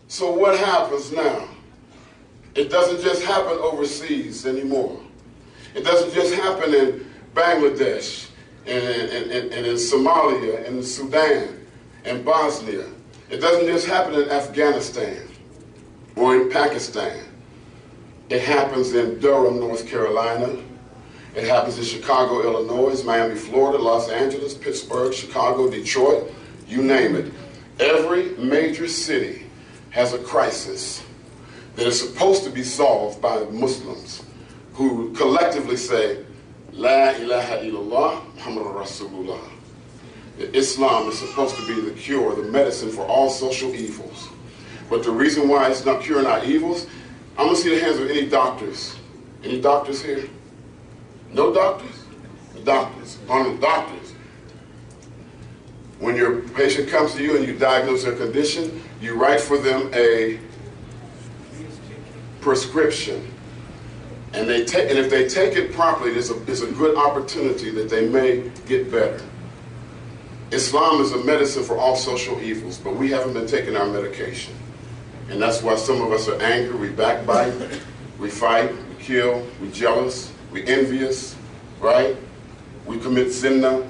So what happens now? It doesn't just happen overseas anymore. It doesn't just happen in Bangladesh and in Somalia and Sudan and Bosnia. It doesn't just happen in Afghanistan or in Pakistan. It happens in Durham, North Carolina. It happens in Chicago, Illinois, Miami, Florida, Los Angeles, Pittsburgh, Chicago, Detroit, you name it. Every major city has a crisis that is supposed to be solved by Muslims who collectively say, La ilaha illallah, Muhammadur Rasulullah. Islam is supposed to be the cure, the medicine for all social evils. But the reason why it's not curing our evils, I'm going to see the hands of any doctors. Any doctors here? No doctors? Doctors. Only doctors. When your patient comes to you and you diagnose their condition, you write for them a prescription. And if they take it properly, there's a good opportunity that they may get better. Islam is a medicine for all social evils, but we haven't been taking our medication. And that's why some of us are angry, we backbite, we fight, we kill, we jealous, we envious, right? We commit sinna,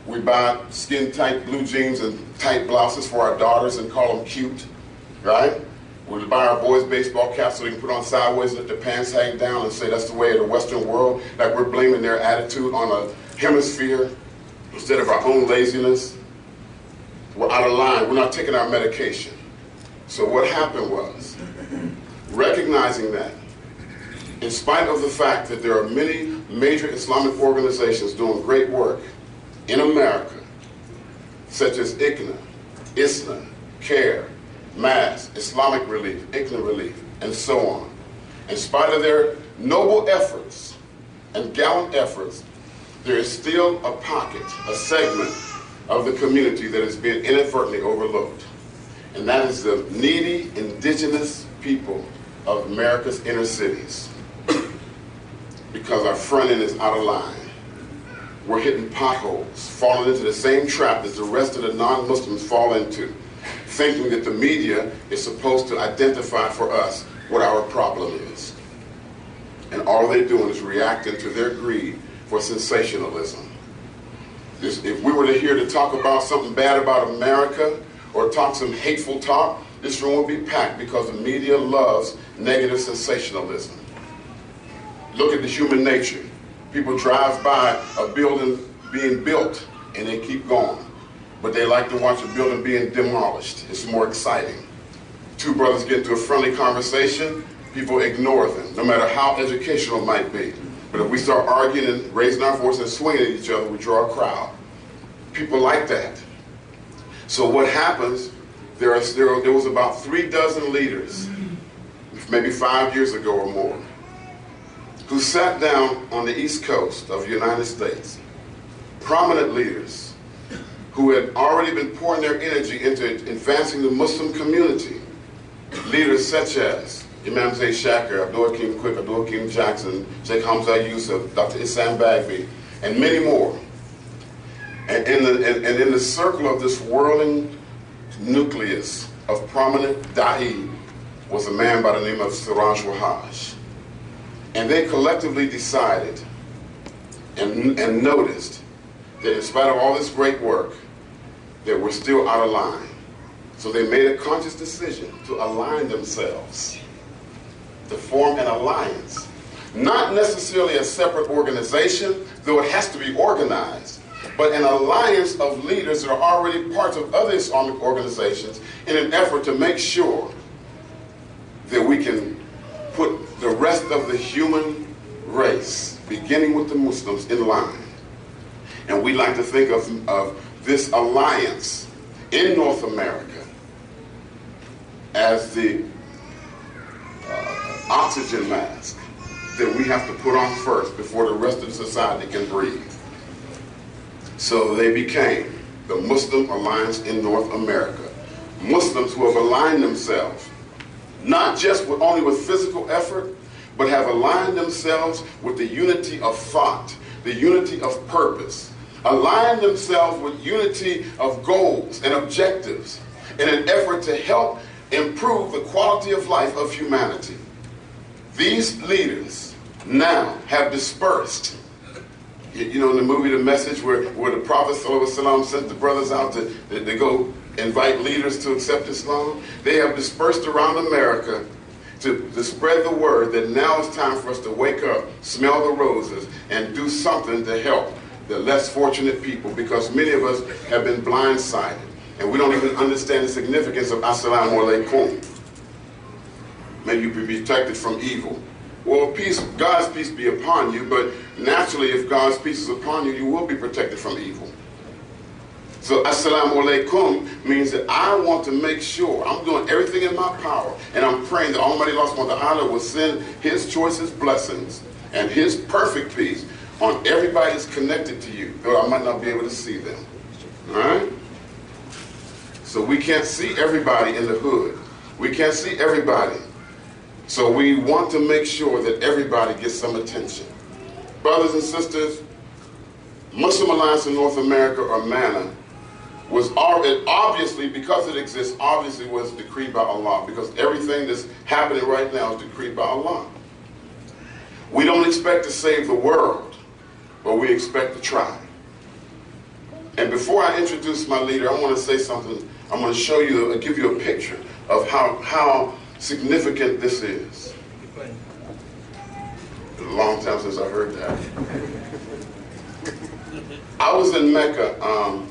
we buy skin-tight blue jeans and tight blouses for our daughters and call them cute, right? We buy our boys baseball caps so they can put on sideways and let their pants hang down and say that's the way of the Western world, like we're blaming their attitude on a hemisphere instead of our own laziness. We're out of line, we're not taking our medication. So what happened was, recognizing that, in spite of the fact that there are many major Islamic organizations doing great work in America, such as ICNA, ISNA, CARE, MAS, Islamic Relief, ICNA Relief, and so on. In spite of their noble efforts and gallant efforts, there is still a pocket, a segment of the community that is being inadvertently overlooked. And that is the needy indigenous people of America's inner cities. Because our front end is out of line. We're hitting potholes, falling into the same trap that the rest of the non-Muslims fall into, thinking that the media is supposed to identify for us what our problem is. And all they're doing is reacting to their greed for sensationalism. If we were here to talk about something bad about America, or talk some hateful talk, this room will be packed because the media loves negative sensationalism. Look at the human nature. People drive by a building being built and they keep going. But they like to watch a building being demolished. It's more exciting. Two brothers get into a friendly conversation, people ignore them, no matter how educational it might be. But if we start arguing and raising our voice and swinging at each other, we draw a crowd. People like that. So what happens, there was about 36 leaders, maybe 5 years ago or more, who sat down on the East Coast of the United States, prominent leaders who had already been pouring their energy into advancing the Muslim community. Leaders such as Imam Zayd Shaker, Abdul Hakim Quick, Abdul Hakim Jackson, Sheikh Hamza Yusuf, Dr. Issam Bagby, and many more. And in the circle of this whirling nucleus of prominent da'i was a man by the name of Siraj Wahhaj. And they collectively decided and noticed that in spite of all this great work, that we're still out of line. So they made a conscious decision to align themselves, to form an alliance. Not necessarily a separate organization, though it has to be organized, but an alliance of leaders that are already parts of other Islamic organizations in an effort to make sure that we can put the rest of the human race, beginning with the Muslims, in line. And we like to think of this alliance in North America as the oxygen mask that we have to put on first before the rest of the society can breathe. So they became the Muslim Alliance in North America. Muslims who have aligned themselves, not just only with physical effort, but have aligned themselves with the unity of thought, the unity of purpose, aligned themselves with unity of goals and objectives in an effort to help improve the quality of life of humanity. These leaders now have dispersed. You know, in the movie The Message, where the Prophet ﷺ sent the brothers out to go invite leaders to accept Islam, they have dispersed around America to spread the word that now it's time for us to wake up, smell the roses, and do something to help the less fortunate people, because many of us have been blindsided, and we don't even understand the significance of Assalamu alaikum. May you be protected from evil. Well, peace, God's peace be upon you, but naturally, if God's peace is upon you, you will be protected from evil. So, Assalamu alaikum means that I want to make sure I'm doing everything in my power, and I'm praying that Almighty Allah subhanahu wa ta'ala will send His choicest blessings and His perfect peace on everybody that's connected to you, though I might not be able to see them. All right? So we can't see everybody in the hood. We can't see everybody. So we want to make sure that everybody gets some attention. Brothers and sisters, Muslim Alliance in North America, or MANA, was already, obviously, because it exists, obviously was decreed by Allah, because everything that's happening right now is decreed by Allah. We don't expect to save the world, but we expect to try. And before I introduce my leader, I want to say something. I'm going to show you, give you a picture of how significant this is. It's a long time since I heard that. I was in Mecca.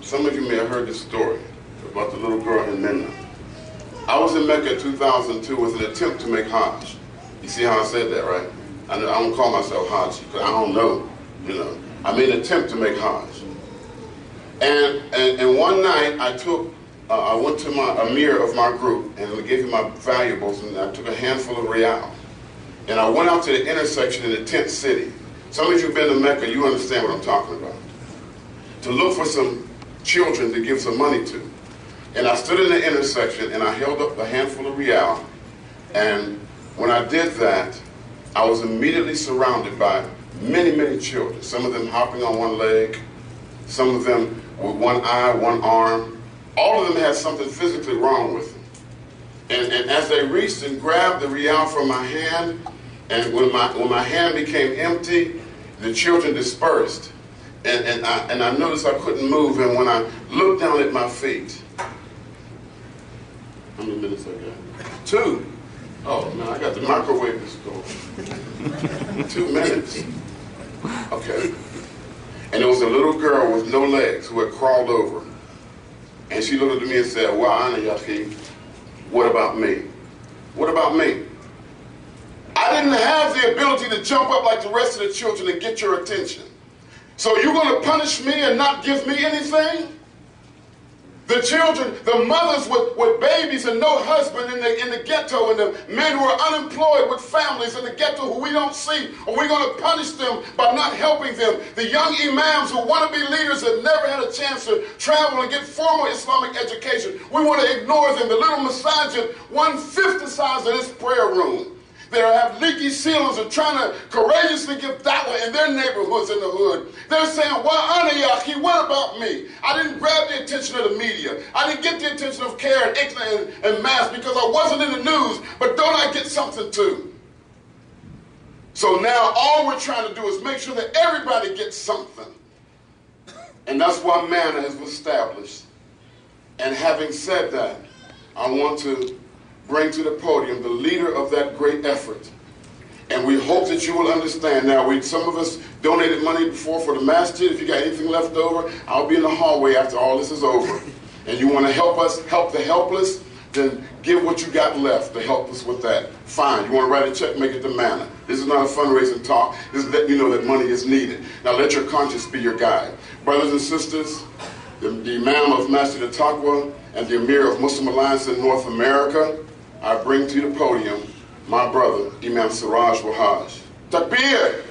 Some of you may have heard this story about the little girl in Minna. I was in Mecca in 2002 with an attempt to make Hajj. You see how I said that, right? I don't call myself Hajj because I don't know. You know, I made an attempt to make Hajj. And one night I went to my Amir of my group and I gave him my valuables, and I took a handful of real. And I went out to the intersection in the tent city. Some of you have been to Mecca, you understand what I'm talking about. To look for some children to give some money to. And I stood in the intersection and I held up a handful of real. And when I did that, I was immediately surrounded by many, many children. Some of them hopping on one leg, some of them with one eye, one arm. All of them had something physically wrong with them. And as they reached and grabbed the real from my hand, and when my hand became empty, the children dispersed. And I noticed I couldn't move, and when I looked down at my feet, how many minutes I got? 2. Oh man, I got the microwave this going. 2 minutes. Okay. And there was a little girl with no legs who had crawled over. And she looked at me and said, "Wa ana yaqi, what about me? What about me?" I didn't have the ability to jump up like the rest of the children and get your attention. So you're going to punish me and not give me anything? The children, the mothers with babies and no husband in the ghetto, and the men who are unemployed with families in the ghetto who we don't see, are we going to punish them by not helping them? The young imams who want to be leaders that never had a chance to travel and get formal Islamic education, we want to ignore them. The little masajid, 1/5 the size of this prayer room, they have leaky ceilings and trying to courageously give da'wah in their neighborhoods in the hood. They're saying, "Wa ana yaqi, what about me? I didn't grab the attention of the media. I didn't get the attention of CARE and ICNA and MASS because I wasn't in the news, but don't I get something too?" So now all we're trying to do is make sure that everybody gets something. And that's why MANA has been established. And having said that, I want to bring to the podium the leader of that great effort. And we hope that you will understand. Now, some of us donated money before for the masjid. If you got anything left over, I'll be in the hallway after all this is over. And you want to help us help the helpless, then give what you got left to help us with that. Fine. You want to write a check, make it to MANA. This is not a fundraising talk. This is letting you know that money is needed. Now let your conscience be your guide. Brothers and sisters, the Imam of Masjid al-Taqwa and the Emir of Muslim Alliance in North America, I bring to the podium my brother, Imam Siraj Wahhaj. Takbir!